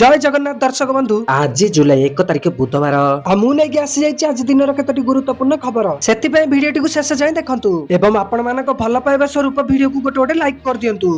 जय जगन्नाथ दर्शक बंधु आज जुलाई 1 तारिख बुधवार मुझे आसी आज दिन कतोटी गुरुत्वपूर्ण खबर से भिडियो शेष जाए देखु एवं आपण मान भल पाइबा स्वरूप भिडियो को गोटे गोटे लाइक कर दिंतु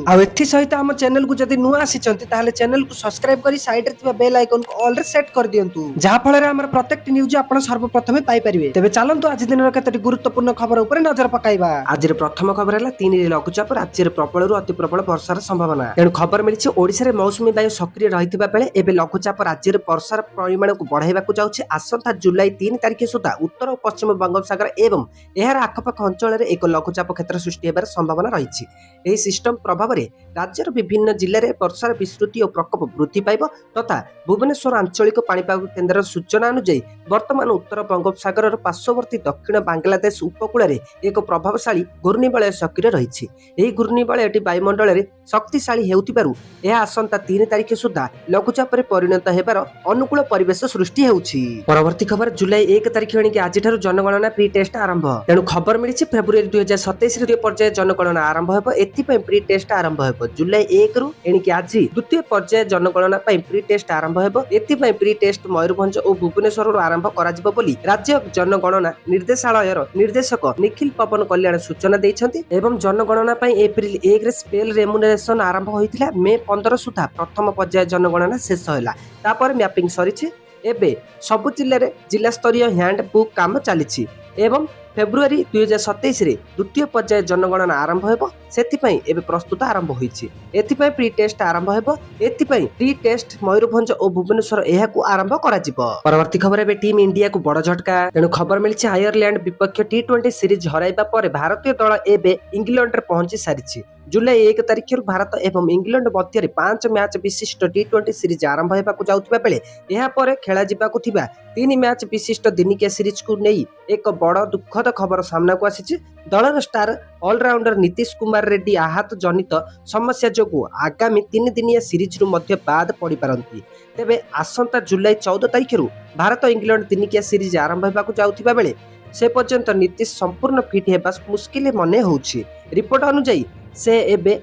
सहित आम चैनल को जदि नुआ आसी चैनल को सब्सक्राइब कर साइड रे बेल आइकन को ऑल रे सेट कर दिंतु जहाँ फल आम प्रत्येक न्यूज आप सर्वप्रथम पाइपर तेज चलतु आज दिन कतोटी गुरुत्वपूर्ण खबर उपर नजर पकाइबा। आज प्रथम खबर है 3 लघुचाप राज्य में प्रबल अति प्रबल वर्षार संभावना तेणु खबर मिली ओडिशा रे मौसुमी वायु सक्रिय रही बेले एबे लघुचाप राज्य में वर्षार परिमाण को बढ़ाइबा जाउछि। आसंता जुलाई 3 तारिख सुधा उत्तर और पश्चिम बंगोपसागर एवं एहार आखपाख अंचल में एक लघुचाप क्षेत्र सृष्टि होबार संभावना रही। एही सिस्टम प्रभाव में राज्यर विभिन्न जिले में वर्षार विस्तृति और प्रकोप वृद्धि पाइब तथा भुवनेश्वर आंचलिक पाणीपाग केन्द्र सूचना अनुसार वर्तमान उत्तर बंगोपसागर पार्श्ववर्ती दक्षिण बांग्लादेश उपकूल में एक प्रभावशाली घूर्णिबलय सक्रिय रही। यह घूर्णिबलयटी वायुमंडल में शक्तिशाली हेउतिबारु यह आसंता 3 तारिख सुधा लघुचाप परिणत होबार अनुकूल परिवेश सृष्टि होउछि। परवर्ती खबर जुलाई 1 तारिख एणिक आज जनगणना प्री टेस्ट आरंभ तेणु खबर मिली फेब्रुआरी 2027 द्वितीय पर्याय जनगणना आरंभ होब। एथिपाई प्री टेस्ट आरंभ होब जुलाई 1 रु एणिक आज द्वितीय पर्याय जनगणना प्री टेस्ट आरंभ होब। एथिपाई प्री टेस्ट मयूरभंज और भुवनेश्वर आरंभ कराजिबो बोली राज्य जनगणना निर्देशालयर निर्देशक निखिल पवन कल्याण सूचना दैछन्ति एवं जनगणना एप्रिल 1 रे स्पेल रेमुनेरेशन आरंभ होइतिला। मे 15 सुधा प्रथम पर्याय जनगणना शेष होला तापर मैपिंग सरीछि। एबे सबु जिल्ला रे जिला स्तरीय हैंडबुक काम चली एवं फेब्रुआरी 2027 रे द्वितीय पर्याय जनगणना आरंभ होब। सेथिपाई एबे प्रस्तुत आरंभ होईछि। एथिपाई प्री टेस्ट आरंभ होब। एथिपाई प्री टेस्ट मयूरभंज और भुवनेश्वर एहाकु आरंभ कराजिबो। परवर्ती खबर एबे टीम इंडिया को बड़ झटका तेणु खबर मिलिछि आयरलैंड विपक्ष टी20 सीरीज हराइबा पर भारतीय दल एबे इंग्लैंड रे पहुंची सारिछि। जुलाई 1 तारिख भारत एवं इंग्लैंड मध्य 5 मैच विशिष्ट टी20 सीरीज आरंभ होगा जाउथिबा बेले एहा परे खेला जिबाकु थिबा 3 मैच विशिष्ट दिनिकिया सीरीज को नहीं एक बड़ दुखद खबर सामना को आसी। दलर स्टार ऑलराउंडर नीतीश कुमार रेड्डी आहत जनित समस्या जोगु आगामी 3 दिनिया सीरीज रु मध्य बाद पड़ी पारंती। तेबे आसंता जुलाई 14 तारिख रु भारत इंग्लैंड दिनिकिया सीरीज आरंभ होगा जाउथिबा बेले से पर्यंत नीतीश संपूर्ण फिट हेबा मुश्किल मने होउछि। रिपोर्ट अनुसार से एबे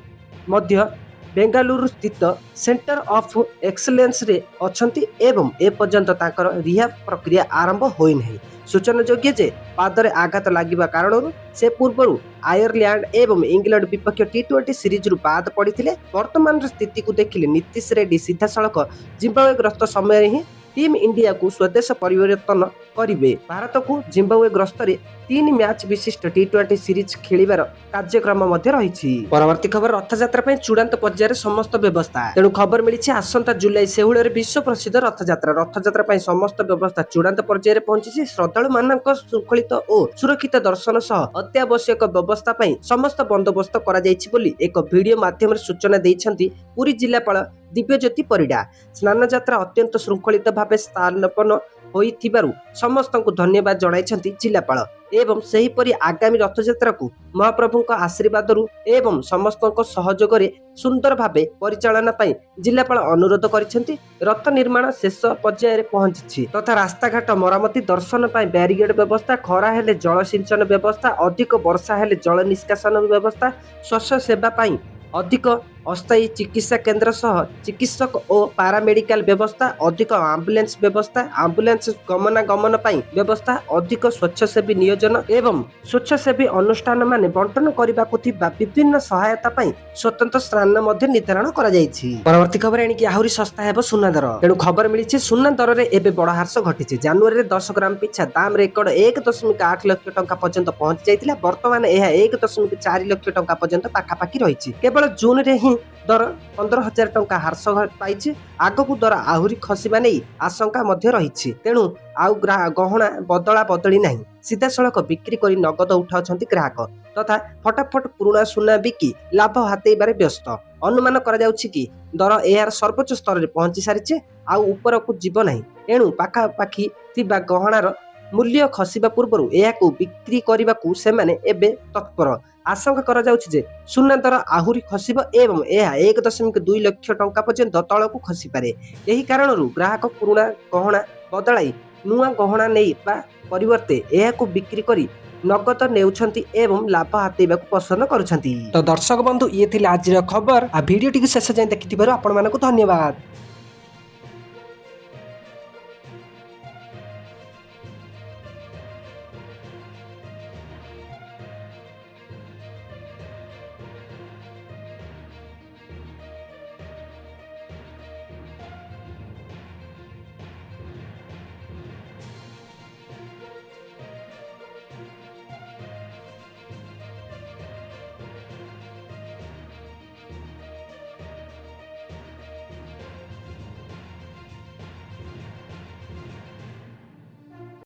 मध्य बेंगालुरु स्थित सेंटर ऑफ एक्सलेंस रे अछंती एवं ए पर्यंत ताकर रिहाब प्रक्रिया आरंभ होई नहीं। सूचना योग्य जे पादरे आघात लागिबा कारण से पूर्व आयरलैंड एवं इंग्लैंड विपक्ष टी20 सीरीज रु बाद पड़िथिले। वर्तमान स्थिति को देखिले नीतीश रेड्डी सीधा सड़क जिम्बाब्वे ग्रस्त समय ही टीम इंडिया को स्वदेश परिवर्तन करिवे। भारत को जिम्बाब्वे ग्रस्त रे 3 मैच विशिष्ट टी20 सीरीज खेलिबार कार्यक्रम मध्य रही। परवर्ती खबर रथयात्रा चूड़ांत पर्यायर समस्त व्यवस्था तेणु खबर मिली आसंता जुलाई 16 विश्व प्रसिद्ध रथयात्रा समस्त व्यवस्था चूड़ांत पर्यायर पहुंची। श्रद्धालु मानक श्रृंखलित और सुरक्षित दर्शन सह अत्यावश्यक व्यवस्था समस्त बंदोबस्त करा जायछि बोली एक वीडियो माध्यम सूचना दैछन्ति पुरी जिलापाल दिव्यज्योति परिडा। स्नान यात्रा अत्यंत श्रृंखलित भाव स्थापन होइथिबारु समस्त को धन्यवाद जणाइछन्ति जिलापाल एवं सेहीपरि आगामी रथयात्रा को महाप्रभु आशीर्वाद एवं समस्त सहयोग रे सुंदर भावे परिचालना पाई जिलापाल अनुरोध करिसेंति। रथ निर्माण शेष पर्यायर पहुंची तथा रास्ताघाट मरामती दर्शन पाई बैरिकेड व्यवस्था खरा हेले जल सिंचन व्यवस्था अधिक वर्षा हेले जल निष्कासन व्यवस्था स्वास्थ्य सेवा पाई अधिक अस्थायी चिकित्सा केन्द्र सह चिकित्सक और पारामेडिकल व्यवस्था अधिक आम्बुलेंस व्यवस्था आम्बुलेंस गमनागमन व्यवस्था अधिक स्वच्छसेवी नियोजन एवं स्वच्छसेवी अनुष्ठान माने बंटन करने को विभिन्न सहायता स्वतंत्र स्थान निर्धारण करा जायछि। परवर्ती खबर एणिकी आहुरी सस्ता हेबो सुना दर तेणु खबर मिली सुना दर रे एबे बड़ ह्रास घटी। जनवरी 10 ग्राम पिछा दाम रेकर्ड 1.8 लाख टंका पर्यंत पहुंची जाइतिला। वर्तमान यह 1.4 लाख टंका पर्यंत पाखापाखि रही। केवल जून रे ही दर 15,000 टंका ह्रास पाई। आगकू दर आहुरी खसिबा नहीं आशंका मध्य रही। तेणु आउ गहना बदला बदली नहीं सीधा सड़क बिक्री कर नगद उठाउछन्ति ग्राहक तथा फटाफट पुराना सुना बिकी लाभ हातेबारे व्यस्त। अनुमान करा जाउछि कि दर एआर सर्वोच्च स्तर रे पहुंची सारिछे आउ ऊपर को जीव नहीं। एणु पाखापाखि थिबा गहनार मूल्य खसिबा पूर्व एहाकू बिक्री करने सेमाने एबे तत्पर। आशंका करा जाउछि जे सुना दर आहुरी खसिब एवं यह 1.2 लाख टंका पर्यंत तलकू खसी पारे। यही कारणरू ग्राहक पुराना गहना बदलाई नुआ गहना नहीं परिवर्ते एहाकू बिक्री करी नगद नेउछंती एवं लाभ हातेबाकू पसंद करुछंती। तो दर्शक बंधु ये थिला आज खबर। आ वीडियो टी शेष जाए देखिथिबारु आपण मानकू धन्यवाद।